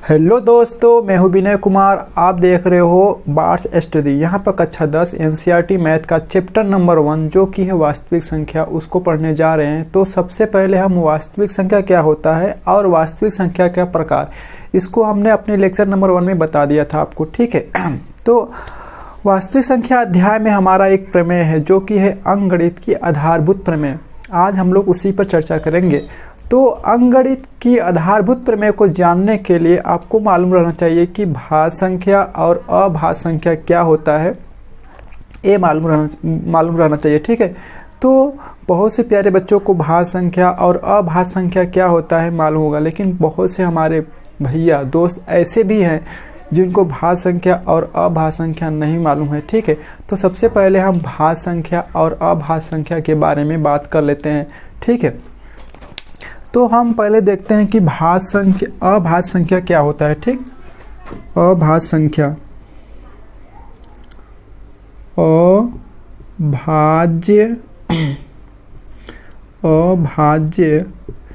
Hello दोस्तों, मैं हूं विनय कुमार। आप देख रहे हो बार्स स्टडी। यहाँ पर कक्षा 10 एनसीईआरटी मैथ का चैप्टर नंबर 1 जो कि है वास्तविक संख्या, उसको पढ़ने जा रहे हैं। तो सबसे पहले हम वास्तविक संख्या क्या होता है और वास्तविक संख्या का प्रकार, इसको हमने अपने लेक्चर नंबर 1 में बता दिया था आपको, ठीक है। तो वास्तविक संख्या अध्याय में हमारा एक प्रमेय है जो कि है अंकगणित की आधारभूत प्रमेय। आज हम लोग उसी पर चर्चा करेंगे। तो अंकगणित की आधारभूत प्रमेय को जानने के लिए आपको मालूम रहना चाहिए कि भाज्य संख्या और अभाज्य संख्या क्या होता है, ये मालूम रहना चाहिए, ठीक है। तो बहुत से प्यारे बच्चों को भाज्य संख्या और अभाज्य संख्या क्या होता है मालूम होगा, लेकिन बहुत से हमारे भैया दोस्त ऐसे भी हैं जिनको भाज्य संख्या और अभाज्य संख्या नहीं मालूम है, ठीक है। तो सबसे पहले हम भाज्य संख्या और अभाज्य संख्या के बारे में बात कर लेते हैं, ठीक है। तो हम पहले देखते हैं कि भाज्य संख्या अभाज्य संख्या क्या होता है, ठीक। अभाज्य संख्या, अभाज्य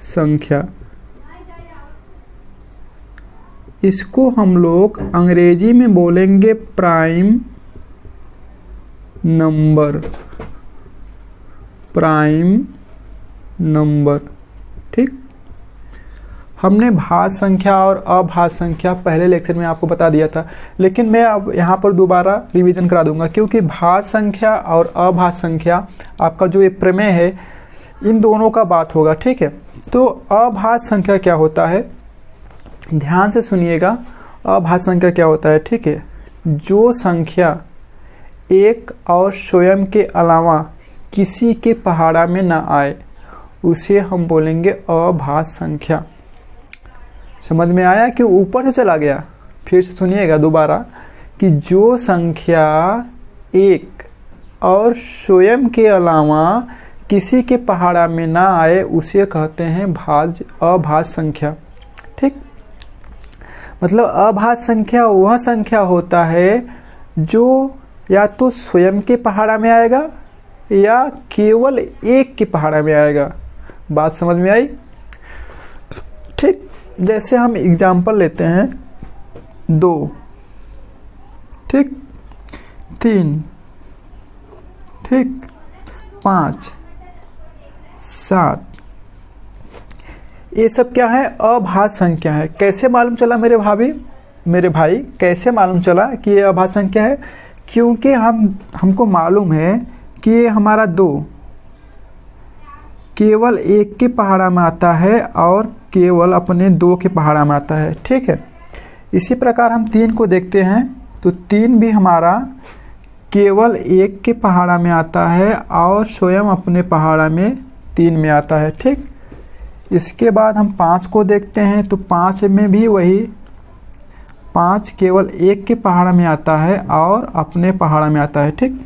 संख्या, इसको हम लोग अंग्रेजी में बोलेंगे प्राइम नंबर, ठीक। हमने भाज्य संख्या और अभाज्य संख्या पहले लेक्चर में आपको बता दिया था, लेकिन मैं अब यहाँ पर दोबारा रिवीजन करा दूंगा, क्योंकि भाज्य संख्या और अभाज्य संख्या आपका जो ये प्रमेय है इन दोनों का बात होगा, ठीक है। तो अभाज्य संख्या क्या होता है, ध्यान से सुनिएगा। अभाज्य संख्या क्या होता है, ठीक है। जो संख्या एक और स्वयं के अलावा किसी के पहाड़ा में ना आए उसे हम बोलेंगे अभाज्य संख्या। समझ में आया कि ऊपर से चला गया? फिर से सुनिएगा दोबारा कि जो संख्या एक और स्वयं के अलावा किसी के पहाड़ा में ना आए उसे कहते हैं अभाज्य संख्या, ठीक। मतलब अभाज्य संख्या वह संख्या होता है जो या तो स्वयं के पहाड़ा में आएगा या केवल एक के पहाड़ा में आएगा। बात समझ में आई, ठीक। जैसे हम एग्जाम्पल लेते हैं 2, ठीक, 3, ठीक, 5, 7, ये सब क्या है, अभाज्य संख्या है। कैसे मालूम चला मेरे भाई कैसे मालूम चला कि ये अभाज्य संख्या है? क्योंकि हमको मालूम है कि ये हमारा 2 केवल एक के पहाड़ा में आता है और केवल अपने 2 के पहाड़ा में आता है, ठीक है। इसी प्रकार हम 3 को देखते हैं तो 3 भी हमारा केवल एक के पहाड़ा में आता है और स्वयं अपने पहाड़ा में 3 में आता है, ठीक। इसके बाद हम 5 को देखते हैं तो 5 में भी वही, 5 केवल एक के पहाड़ा में आता है और अपने पहाड़ा में आता है, ठीक।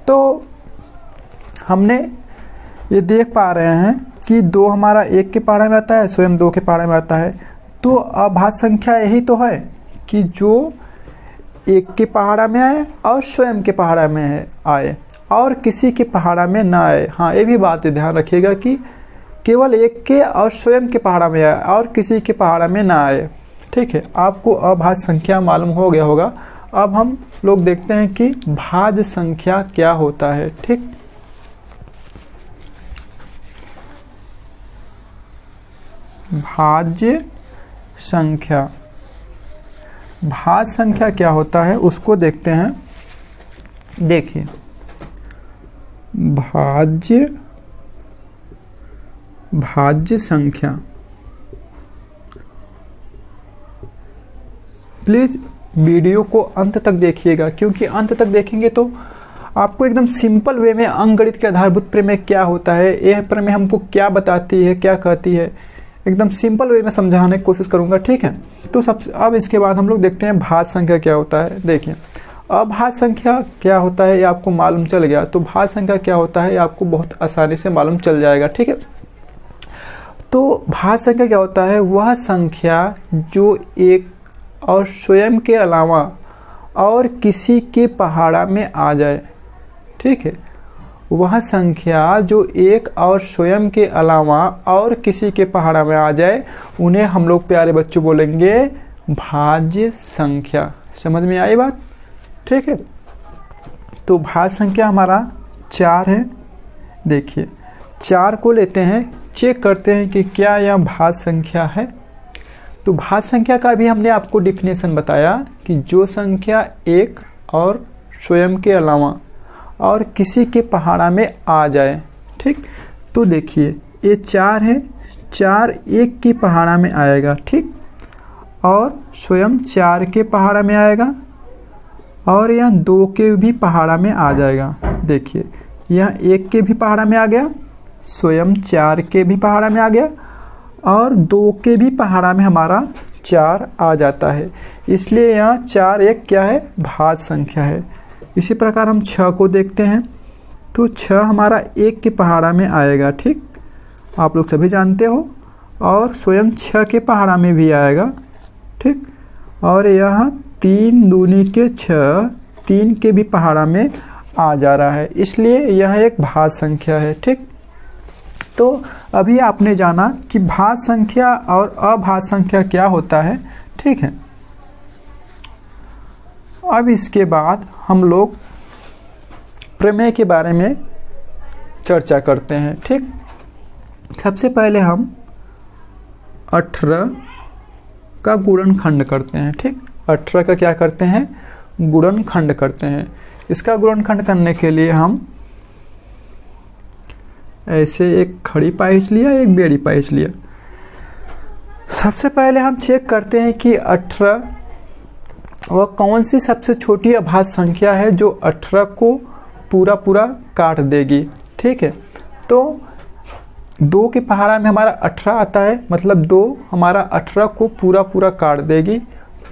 तो हमने ये देख पा रहे हैं कि 2 हमारा एक के पहाड़ा में आता है, स्वयं 2 के पहाड़ा में आता है। तो अभाज्य संख्या यही तो है कि जो एक के पहाड़ा में आए और स्वयं के पहाड़ा में आए और किसी के पहाड़ा में ना आए। हाँ, ये भी बात ध्यान रखिएगा कि केवल एक के और स्वयं के पहाड़ा में आए और किसी के पहाड़ा में ना आए, ठीक है। आपको अभाज्य संख्या मालूम हो गया होगा। अब हम लोग देखते हैं कि भाज्य संख्या क्या होता है, ठीक। भाज्य संख्या क्या होता है उसको देखते हैं। देखिए, भाज्य संख्या, प्लीज वीडियो को अंत तक देखिएगा, क्योंकि अंत तक देखेंगे तो आपको एकदम सिंपल वे में अंकगणित के आधारभूत प्रमेय क्या होता है, यह प्रमेय हमको क्या बताती है, क्या कहती है, एकदम सिंपल वे में समझाने की कोशिश करूंगा, ठीक है। तो सबसे अब इसके बाद हम लोग देखते हैं भाज्य संख्या क्या होता है। देखिए, अभाज्य संख्या क्या होता है ये आपको मालूम चल गया, तो भाज्य संख्या क्या होता है ये आपको बहुत आसानी से मालूम चल जाएगा, ठीक है। तो भाज्य संख्या क्या होता है, वह संख्या जो एक और स्वयं के अलावा और किसी के पहाड़ा में आ जाए, ठीक है। वह संख्या जो एक और स्वयं के अलावा और किसी के पहाड़ा में आ जाए उन्हें हम लोग प्यारे बच्चों बोलेंगे भाज्य संख्या। समझ में आई बात? ठीक है, तो भाज्य संख्या हमारा 4 है। देखिए 4 को लेते हैं, चेक करते हैं कि क्या यह भाज्य संख्या है। तो भाज्य संख्या का भी हमने आपको डिफिनेशन बताया कि जो संख्या एक और स्वयं के अलावा और किसी के पहाड़ा में आ जाए। ठीक, तो देखिए ये 4 है, 4 एक की पहाड़ा में आएगा। ठीक, और स्वयं 4 के पहाड़ा में आएगा और यह 2 के भी पहाड़ा में आ जाएगा। देखिए यह 1 के भी पहाड़ा में आ गया, स्वयं 4 के भी पहाड़ा में आ गया और 2 के भी पहाड़ा में हमारा 4 आ जाता है। इसलिए यहाँ 4 एक क्या है? भाज्य संख्या है। इसी प्रकार हम 6 को देखते हैं, तो 6 हमारा 1 के पहाड़ा में आएगा। ठीक, आप लोग सभी जानते हो, और स्वयं 6 के पहाड़ा में भी आएगा। ठीक, और यहाँ 3 दूनी के 6, 3 के भी पहाड़ा में आ जा रहा है, इसलिए यह एक भाज्य संख्या है। ठीक, तो अभी आपने जाना कि भाज्य संख्या और अभाज्य संख्या क्या होता है। ठीक है, अब इसके बाद हम लोग प्रमेय के बारे में चर्चा करते हैं। ठीक, सबसे पहले हम 18 का गुणनखंड करते हैं। ठीक, 18 का क्या करते हैं? गुणनखंड करते हैं। इसका गुणनखंड करने के लिए हम ऐसे एक खड़ी पाइच लिया, एक बेड़ी पाइच लिया। सबसे पहले हम चेक करते हैं कि 18 वह कौन सी सबसे छोटी अभाज्य संख्या है जो 18 को पूरा पूरा काट देगी। ठीक है, तो 2 के पहाड़ा में हमारा 18 आता है, मतलब 2 हमारा 18 को पूरा पूरा काट देगी।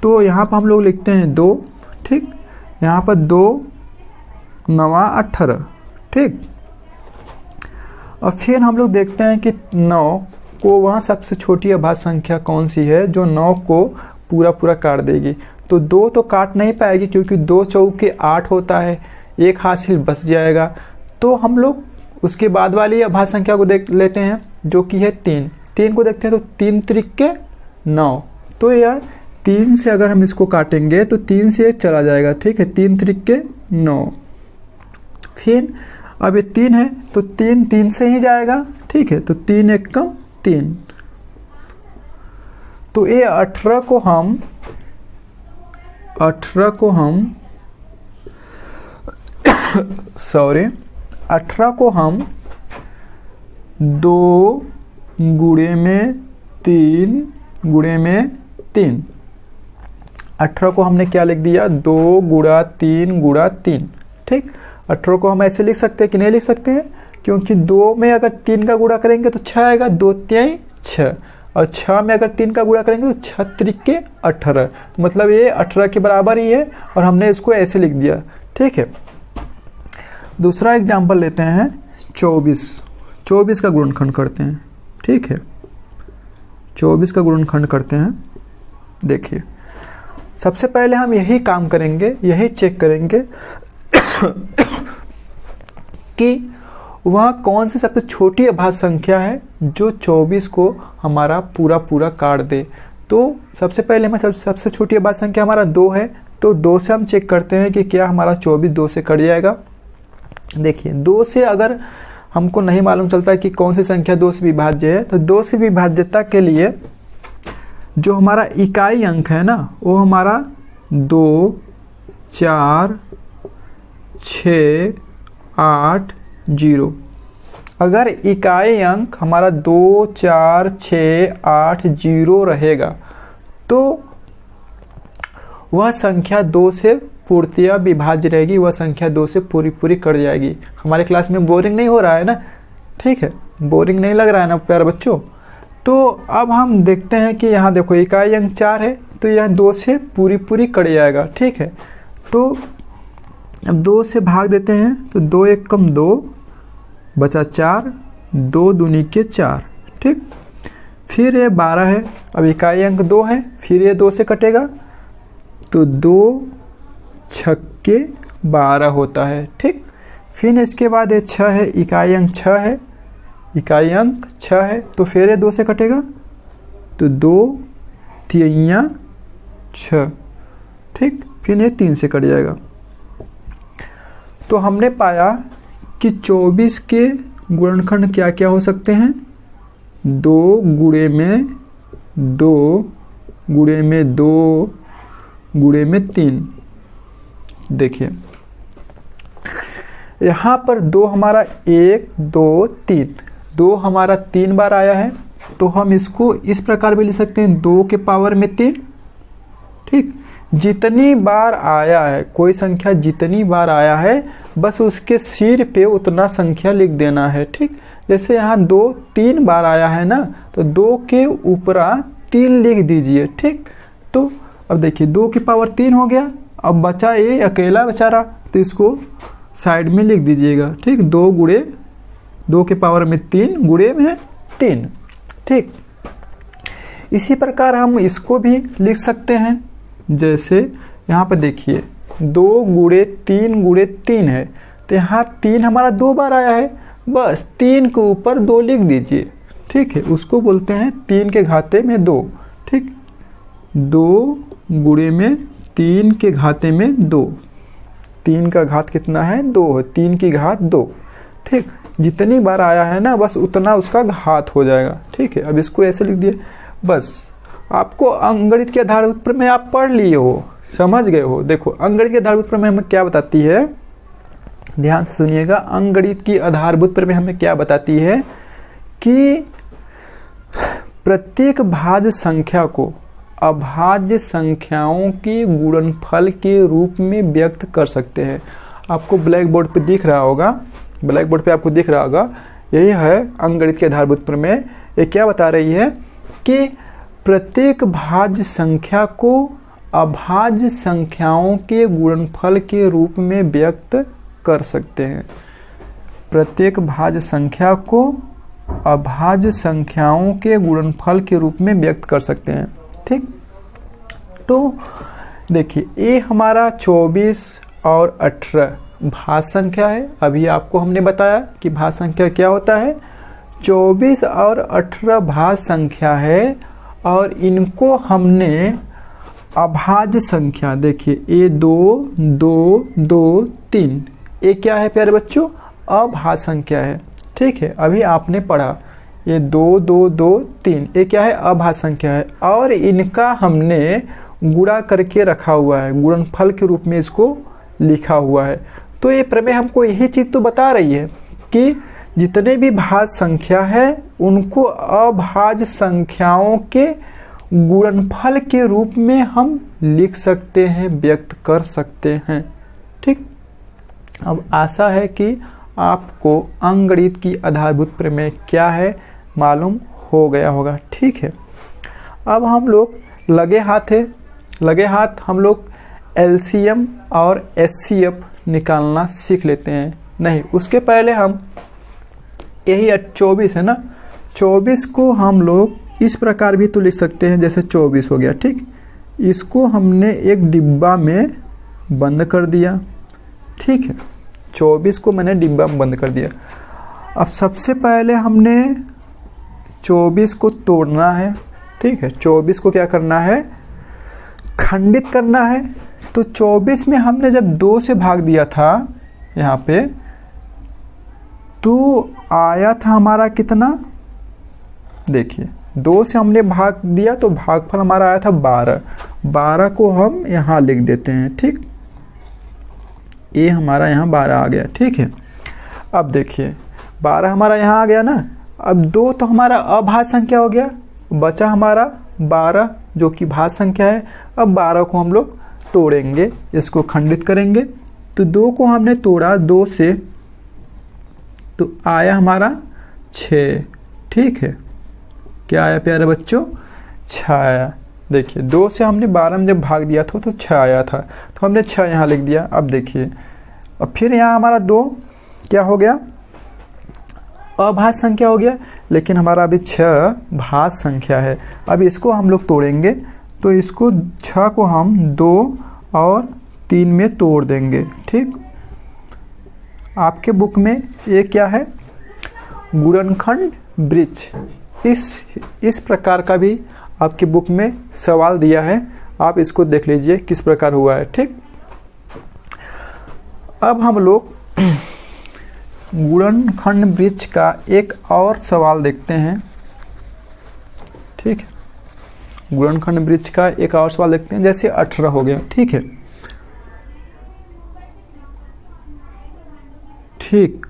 तो यहाँ पर हम लोग लिखते हैं 2। ठीक, यहाँ पर 2 9 18। ठीक, और फिर हम लोग देखते हैं कि 9 को वहाँ सबसे छोटी अभाज्य संख्या कौन सी है जो 9 को पूरा पूरा काट देगी। तो 2 तो काट नहीं पाएगी क्योंकि 2 चौके 8 होता है, एक हासिल बच जाएगा। तो हम लोग उसके बाद वाली अभाज्य संख्या को देख लेते हैं जो कि है 3। 3 को देखते हैं तो 3 त्रिके 9। तो यह 3 से अगर हम इसको काटेंगे तो 3 से चला जाएगा। ठीक है, 3 त्रिके 9। फिर अब ये 3 है तो 3 से ही जाएगा। ठीक है, तो 3 एक कम 3। तो ये 18 को हम 18 को हम 2 गुणे में 3 गुणे में 3। 18 को हमने क्या लिख दिया? 2 गुणा 3 गुणा 3। ठीक, 18 को हम ऐसे लिख सकते हैं कि नहीं लिख सकते हैं, क्योंकि 2 में अगर 3 का गुणा करेंगे तो 6 आएगा, 2 3 6, और 6 में अगर 3 का गुणा करेंगे तो 6 त्रिके 18। मतलब ये 18 के बराबर ही है और हमने इसको ऐसे लिख दिया। ठीक है, दूसरा एग्जाम्पल लेते हैं 24। 24 का गुणनखंड करते हैं। ठीक है, 24 का गुणनखंड करते हैं। देखिए सबसे पहले हम यही काम करेंगे, यही चेक करेंगे कि वह कौन सी सबसे छोटी अभाज्य संख्या है जो 24 को हमारा पूरा पूरा काट दे। तो सबसे पहले हमें सबसे छोटी अभाज्य संख्या हमारा 2 है, तो 2 से हम चेक करते हैं कि क्या हमारा 24 2 से कट जाएगा। देखिए 2 से अगर हमको नहीं मालूम चलता कि कौन सी संख्या 2 से विभाज्य है, तो 2 से विभाज्यता के लिए जो हमारा इकाई अंक है ना, वो हमारा 2 4 6 8 0। अगर इकाई अंक हमारा 2 4 6 8 0 रहेगा तो वह संख्या 2 से पूर्णतया विभाज्य रहेगी, वह संख्या 2 से पूरी पूरी कट जाएगी। हमारे क्लास में बोरिंग नहीं हो रहा है ना? ठीक है, बोरिंग नहीं लग रहा है ना प्यारे बच्चों? तो अब हम देखते हैं कि यहाँ देखो इकाई अंक 4 है, तो यह 2 से पूरी पूरी कट जाएगा। ठीक है, तो अब 2 से भाग देते हैं, तो 2 एक कम 2 बचा 4, 2 दूनी के 4। ठीक, फिर ये 12 है, अब इकाई अंक 2 है, फिर ये 2 से कटेगा, तो 2 छक्के 12 होता है। ठीक, फिर इसके बाद ये 6 है, इकाई अंक 6 है, इकाई अंक 6 है, तो फिर ये 2 से कटेगा, तो 2 3 6, ठीक, फिर ये 3 से कट जाएगा। तो हमने पाया कि 24 के गुणनखंड क्या क्या हो सकते हैं, 2 गुणे में 2 गुणे में 2 गुणे में 3। देखिए यहाँ पर 2 हमारा 1 2 3, 2 हमारा 3 बार आया है, तो हम इसको इस प्रकार भी लिख सकते हैं 2 के पावर में 3, ठीक। जितनी बार आया है, कोई संख्या जितनी बार आया है बस उसके सिर पे उतना संख्या लिख देना है, ठीक। जैसे यहाँ 2 3 बार आया है ना, तो 2 के ऊपर 3 लिख दीजिए, ठीक। तो अब देखिए 2 की पावर 3 हो गया, अब बचा ये अकेला बेचारा, तो इसको साइड में लिख दीजिएगा, ठीक। 2 गुणे 2 के पावर में 3 गुणे में 3, ठीक। इसी प्रकार हम इसको भी लिख सकते हैं, जैसे यहाँ पर देखिए 2 गुणे 3 है, तो यहाँ 3 हमारा 2 बार आया है, बस 3 के ऊपर 2 लिख दीजिए, ठीक है। उसको बोलते हैं 3 के घाते में 2, ठीक। 2 गुणे में 3 के घाते में 2, 3 का घात कितना है 2 है, 3 की घात 2, ठीक। जितनी बार आया है ना बस उतना उसका घात हो जाएगा, ठीक है। अब इसको ऐसे लिख दिए, बस आपको अंकगणित के आधारभूत प्रमेय आप पढ़ लिए हो, समझ गए हो। देखो अंकगणित के आधारभूत प्रमेय हमें क्या बताती है, ध्यान से सुनिएगा। अंकगणित की आधारभूत प्रमेय हमें क्या बताती है कि प्रत्येक भाज्य संख्या को अभाज्य संख्याओं के गुणनफल के रूप में व्यक्त कर सकते हैं। आपको ब्लैक बोर्ड पे दिख रहा होगा, ब्लैक बोर्ड पे आपको दिख रहा होगा, यही है अंकगणित के आधारभूत प्रमेय। ये क्या बता रही है कि प्रत्येक भाज्य संख्या को अभाज्य संख्याओं के गुणनफल के रूप में व्यक्त कर सकते हैं। प्रत्येक भाज्य संख्या को अभाज्य संख्याओं के गुणनफल के रूप में व्यक्त कर सकते हैं, ठीक। तो देखिए ये हमारा 24 और 18 भाज्य संख्या है। अभी आपको हमने बताया कि भाज्य संख्या क्या होता है, 24 और 18 भाज्य संख्या है, और इनको हमने अभाज्य संख्या, देखिए ये 2 2 2 3, ये क्या है प्यारे बच्चों, अभाज्य संख्या है, ठीक है। अभी आपने पढ़ा ये 2 2 2 3, ये क्या है अभाज्य संख्या है, और इनका हमने गुणा करके रखा हुआ है, गुणनफल के रूप में इसको लिखा हुआ है। तो ये प्रमेय हमको यही चीज तो बता रही है कि जितने भी भाज्य संख्या है उनको अभाज्य संख्याओं के गुणनफल के रूप में हम लिख सकते हैं, व्यक्त कर सकते हैं, ठीक। अब आशा है कि आपको अंकगणित की आधारभूत प्रमेय क्या है मालूम हो गया होगा, ठीक है। अब हम लोग लगे हाथ हम लोग एलसीएम और एचसीएफ निकालना सीख लेते हैं। नहीं, उसके पहले हम यही 24 है ना, 24 को हम लोग इस प्रकार भी तो लिख सकते हैं, जैसे 24 हो गया, ठीक। इसको हमने एक डिब्बा में बंद कर दिया, ठीक है। 24 को मैंने डिब्बा में बंद कर दिया। अब सबसे पहले हमने 24 को तोड़ना है, ठीक है। 24 को क्या करना है, खंडित करना है। तो 24 में हमने जब 2 से भाग दिया था यहाँ पे, तो आया था हमारा कितना, देखिए 2 से हमने भाग दिया तो भागफल हमारा आया था 12। 12 को हम यहाँ लिख देते हैं, ठीक। ये हमारा यहाँ 12 आ गया, ठीक है। अब देखिए 12 हमारा यहाँ आ गया ना। अब 2 तो हमारा अभाज्य संख्या हो गया, बचा हमारा 12 जो कि भाज्य संख्या है। अब 12 को हम लोग तोड़ेंगे, इसको खंडित करेंगे। तो 2 को हमने तोड़ा 2 से, तो आया हमारा 6, ठीक है। क्या आया प्यारे बच्चों, 6 आया। देखिए 2 से हमने 12 में जब भाग दिया था तो 6 आया था, तो हमने 6 यहाँ लिख दिया। अब देखिए अब फिर यहाँ हमारा 2 क्या हो गया, अभाज्य संख्या हो गया, लेकिन हमारा अभी 6 भाज्य संख्या है। अब इसको हम लोग तोड़ेंगे, तो इसको 6 को हम 2 और 3 में तोड़ देंगे, ठीक। आपके बुक में ये क्या है, गुणनखंड वृक्ष, इस प्रकार का भी आपके बुक में सवाल दिया है। आप इसको देख लीजिए किस प्रकार हुआ है। ठीक, अब हम लोग गुणनखंड वृक्ष का एक और सवाल देखते हैं। ठीक है, गुणनखंड वृक्ष का एक और सवाल देखते हैं। जैसे 18 हो गया। ठीक है, ठीक,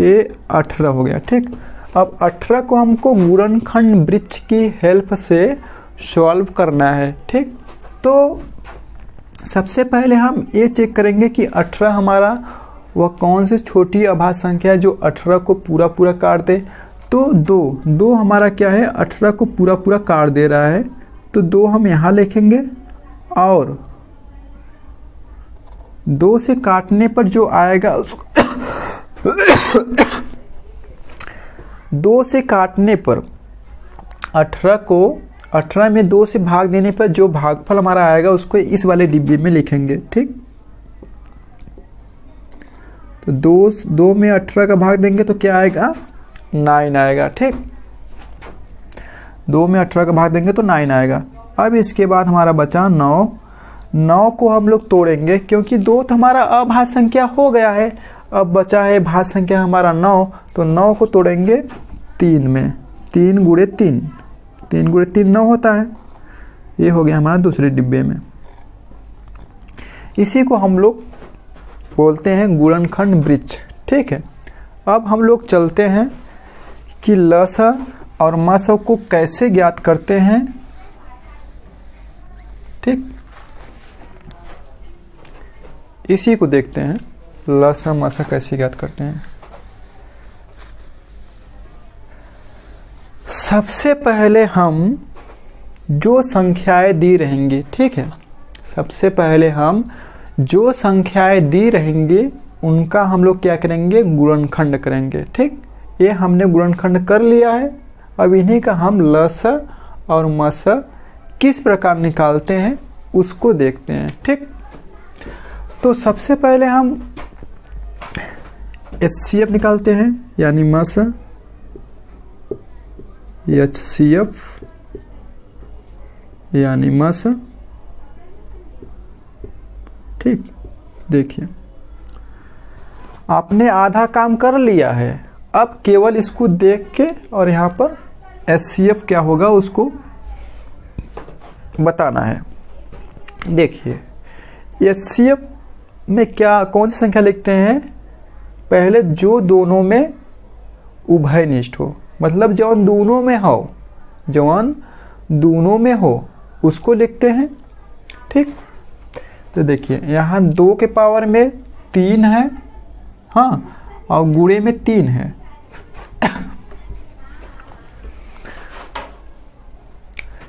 ये 18 हो गया। ठीक, अब 18 को हमको गुणनखंड वृक्ष की हेल्प से सॉल्व करना है। ठीक, तो सबसे पहले हम ये चेक करेंगे कि 18 हमारा वह कौन सी छोटी अभाज्य संख्या है जो 18 को पूरा पूरा काट दे। तो दो हमारा क्या है, 18 को पूरा पूरा काट दे रहा है। तो 2 हम यहाँ लिखेंगे और 2 से काटने पर जो आएगा उसको 2 से काटने पर 18 में 2 से भाग देने पर जो भागफल हमारा आएगा उसको इस वाले डिब्बे में लिखेंगे। ठीक, तो 2 में 18 का भाग देंगे तो क्या आएगा, 9 आएगा। ठीक, 2 में 18 का भाग देंगे तो 9 आएगा। अब इसके बाद हमारा बचा 9 को हम लोग तोड़ेंगे क्योंकि 2 तो हमारा अभाज्य संख्या हो गया है। अब बचा है भाज्य संख्या हमारा 9, तो 9 को तोड़ेंगे 3 में। 3 गुणे 3 9 होता है। ये हो गया हमारा दूसरे डिब्बे में। इसी को हम लोग बोलते हैं गुणनखंड वृक्ष। ठीक है, अब हम लोग चलते हैं कि लसा और मसा को कैसे ज्ञात करते हैं। ठीक, इसी को देखते हैं, लसा मसा कैसे ज्ञात करते हैं। सबसे पहले हम जो संख्याएं दी रहेंगी, ठीक है, सबसे पहले हम जो संख्याएं दी रहेंगी उनका हम लोग क्या करेंगे, गुणनखंड करेंगे। ठीक, ये हमने गुणनखंड कर लिया है। अब इन्हीं का हम लसा और मसा किस प्रकार निकालते हैं उसको देखते हैं। ठीक, तो सबसे पहले हम HCF निकालते हैं, यानी मसा HCF यानी मसा। ठीक, देखिए आपने आधा काम कर लिया है। अब केवल इसको देख के और यहाँ पर HCF क्या होगा उसको बताना है। देखिए HCF में क्या कौन सी संख्या लिखते हैं, पहले जो दोनों में उभयनिष्ठ हो, मतलब जौन दोनों में हो उसको लिखते हैं। ठीक, तो देखिए यहाँ 2 के पावर में 3 है, हाँ, और गुणे में 3 है।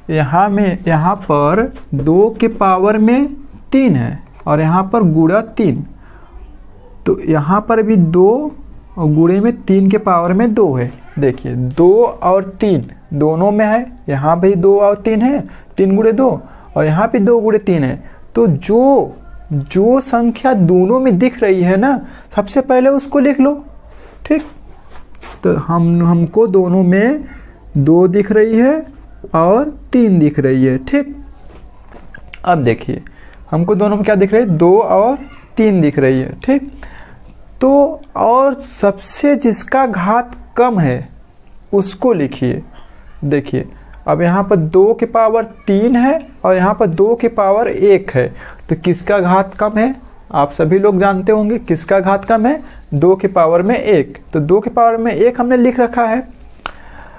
यहाँ पर 2 के पावर में 3 है और यहाँ पर गुणा 3, तो यहाँ पर भी 2 और गुणे में 3 के पावर में 2 है। देखिए 2 और 3 दोनों में है, यहाँ भी 2 और 3 है, 3 गुणे 2, और यहाँ भी 2 गुणे 3 है। तो जो संख्या दोनों में दिख रही है ना, सबसे पहले उसको लिख लो। ठीक, तो हमको दोनों में 2 दिख रही है और 3 दिख रही है। ठीक, अब देखिए हमको दोनों में क्या दिख रही है, 2 और 3 दिख रही है। ठीक, तो और सबसे जिसका घात कम है उसको लिखिए। देखिए अब यहाँ पर 2 के पावर 3 है और यहाँ पर 2 के पावर 1 है, तो किसका घात कम है, आप सभी लोग जानते होंगे किसका घात कम है, 2 के पावर में 1। तो 2 के पावर में 1 हमने लिख रखा है।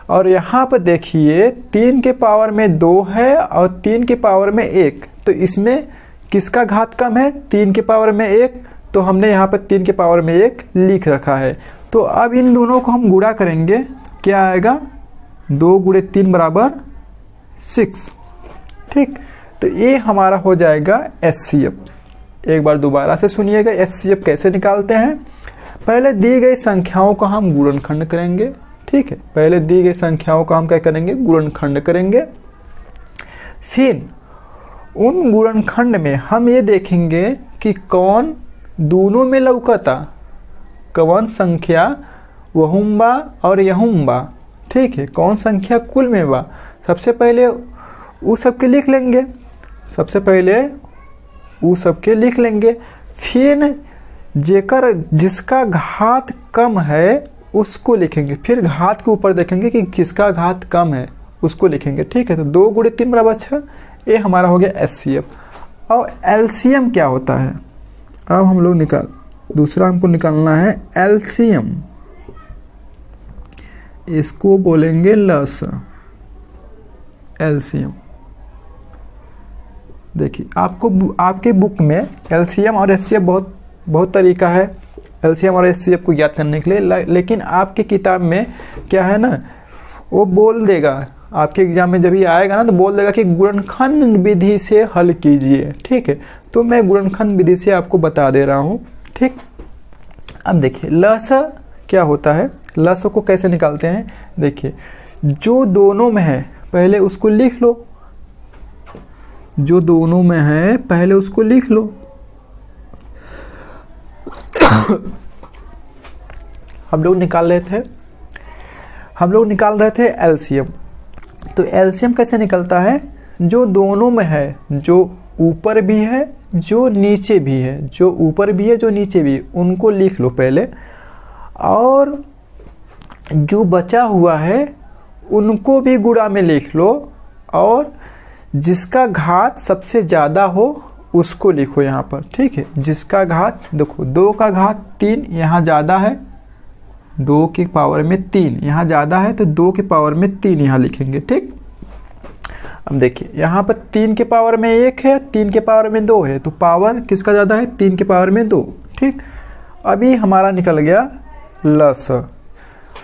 और यहाँ पर देखिए 3 के पावर में 2 है और 3 के पावर में 1, तो इसमें किसका घात कम है, 3 के पावर में 1, तो हमने यहाँ पर 3 के पावर में 1 लिख रखा है। तो अब इन दोनों को हम गुणा करेंगे, क्या आएगा, 2 गुणे 3 बराबर 6। ठीक, तो ये हमारा हो जाएगा HCF। एक बार दोबारा से सुनिएगा HCF कैसे निकालते हैं। पहले दी गई संख्याओं का हम गुणनखंड करेंगे। ठीक है, पहले दी गई संख्याओं का हम क्या करेंगे, गुणनखंड करेंगे। फिर उन गुणनखंड में हम ये देखेंगे कि कौन दोनों में लौकता, कौन संख्या वहुम बा और यहुम बा। ठीक है, कौन संख्या कुल में बा, सबसे पहले उस सबके लिख लेंगे। सबसे पहले वो सबके लिख लेंगे, फिर जिसका घात कम है उसको लिखेंगे, फिर घात के ऊपर देखेंगे कि किसका घात कम है उसको लिखेंगे। ठीक है, तो 2 × 3 = 6, ये हमारा हो गया HCF। और एलसीएम क्या होता है, अब हम लोग दूसरा हमको निकालना है एलसीएम, इसको बोलेंगे लस। एलसीएम देखिए आपके बुक में एलसीएम और एचसीएफ बहुत तरीका है एलसीएम और एचसीएफ को याद करने के लिए, लेकिन आपके किताब में क्या है ना, वो बोल देगा आपके एग्जाम में जब ही आएगा ना, तो बोल देगा कि गुणनखंड विधि से हल कीजिए। ठीक है, तो मैं गुणनखंड विधि से आपको बता दे रहा हूँ। ठीक, अब देखिए लस क्या होता है, लस को कैसे निकालते हैं। देखिए जो दोनों में है पहले उसको लिख लो, जो दोनों में है पहले उसको लिख लो। हम लोग निकाल रहे थे एलसीएम। तो एलसीएम कैसे निकलता है, जो दोनों में है, जो ऊपर भी है जो नीचे भी है, जो ऊपर भी है जो नीचे भी है, उनको लिख लो पहले, और जो बचा हुआ है उनको भी गुणा में लिख लो, और जिसका घात सबसे ज़्यादा हो उसको लिखो यहाँ पर। ठीक है, जिसका घात देखो 2 का घात 3 यहाँ ज़्यादा है, 2 की पावर में 3 यहाँ ज़्यादा है, तो 2 की पावर में 3 यहाँ लिखेंगे। ठीक, अब देखिए यहाँ पर 3 के पावर में 1 है, 3 के पावर में 2 है, तो पावर किसका ज़्यादा है, 3 के पावर में 2। ठीक, अभी हमारा निकल गया लस।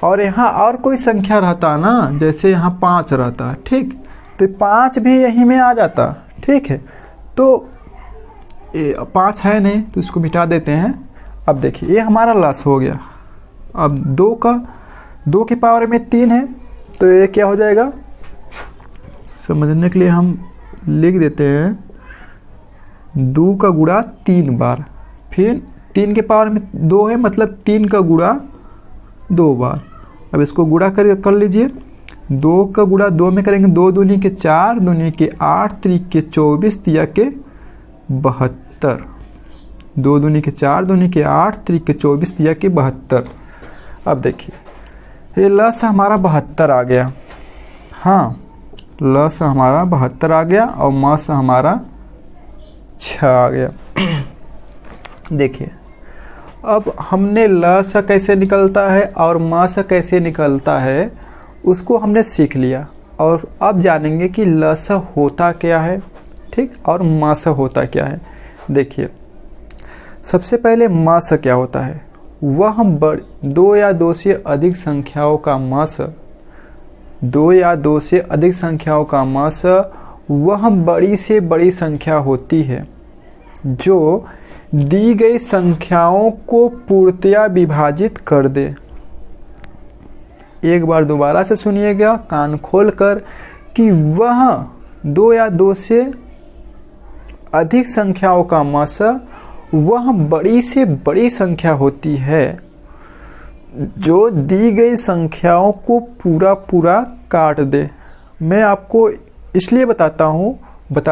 और यहाँ और कोई संख्या रहता ना, जैसे यहाँ 5 रहता है, ठीक, तो 5 भी यहीं में आ जाता। ठीक है, तो 5 है नहीं तो इसको मिटा देते हैं। अब देखिए ये हमारा लस हो गया। अब 2 की पावर में 3 है, तो ये क्या हो जाएगा, समझने के लिए हम लिख देते हैं 2 का गुणा 3 बार, फिर 3 के पावर में 2 है, मतलब 3 का गुणा 2 बार। अब इसको गुणा कर लीजिए, 2 का गुणा 2 में करेंगे, 2 दूनी के 4, दूनी के 8, 3 के 24, 3 के 72, 2 दूनी के 4, दूनी के 8, 3 के 24, 3 के 72। अब देखिए ये लस हमारा 72 आ गया। हाँ, लस हमारा 72 आ गया और मस हमारा 6 आ गया। देखिए अब हमने लस कैसे निकलता है और मस कैसे निकलता है उसको हमने सीख लिया, और अब जानेंगे कि लस होता क्या है, ठीक, और मस होता क्या है। देखिए सबसे पहले मस क्या होता है, वह 2 या 2 से अधिक संख्याओं का मस, 2 या 2 से अधिक संख्याओं का मस वह बड़ी से बड़ी संख्या होती है जो दी गई संख्याओं को पूर्णतया विभाजित कर दे। एक बार दोबारा से सुनिएगा कान खोलकर, कि वह 2 या 2 से अधिक संख्याओं का मस वह बड़ी से बड़ी संख्या होती है जो दी गई संख्याओं को पूरा काट दे। मैं आपको इसलिए बता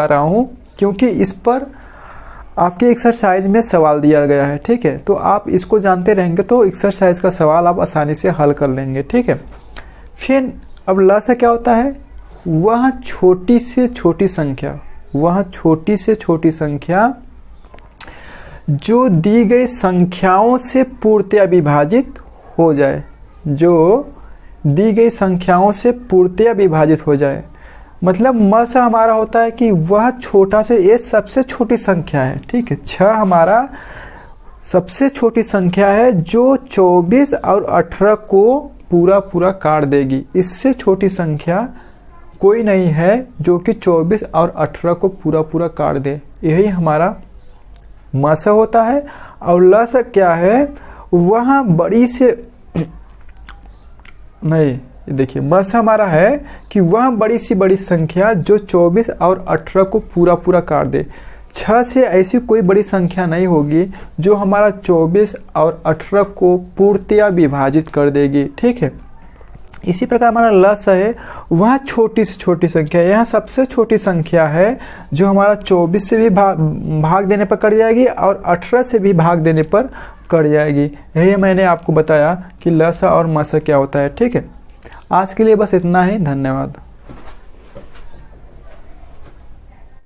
रहा हूँ क्योंकि इस पर आपके एक्सरसाइज में सवाल दिया गया है। ठीक है, तो आप इसको जानते रहेंगे तो एक्सरसाइज का सवाल आप आसानी से हल कर लेंगे। ठीक है, फिर अब ल से क्या होता है, वह छोटी से छोटी संख्या, वह छोटी से छोटी संख्या जो दी गई संख्याओं से पूर्णतया विभाजित हो जाए, जो दी गई संख्याओं से पूर्णतया विभाजित हो जाए। मतलब मस हमारा होता है कि वह छोटा से, ये सबसे छोटी संख्या है। ठीक है, 6 हमारा सबसे छोटी संख्या है जो 24 और 18 को पूरा काट देगी। इससे छोटी संख्या कोई नहीं है जो कि 24 और 18 को पूरा काट दे। यही हमारा मस होता है। और लस क्या है, वह बड़ी से नहीं, देखिए मस हमारा है कि वह बड़ी से बड़ी संख्या जो 24 और 18 को पूरा काट दे। 6 से ऐसी कोई बड़ी संख्या नहीं होगी जो हमारा 24 और 18 को पूर्णतया विभाजित कर देगी। ठीक है, इसी प्रकार हमारा लस है वह छोटी से छोटी संख्या है, यह सबसे छोटी संख्या है जो हमारा 24 से भी भाग देने पर कट जाएगी और 18 से भी भाग देने पर कट जाएगी। यही मैंने आपको बताया कि लस और मस क्या होता है। ठीक है, आज के लिए बस इतना ही, धन्यवाद।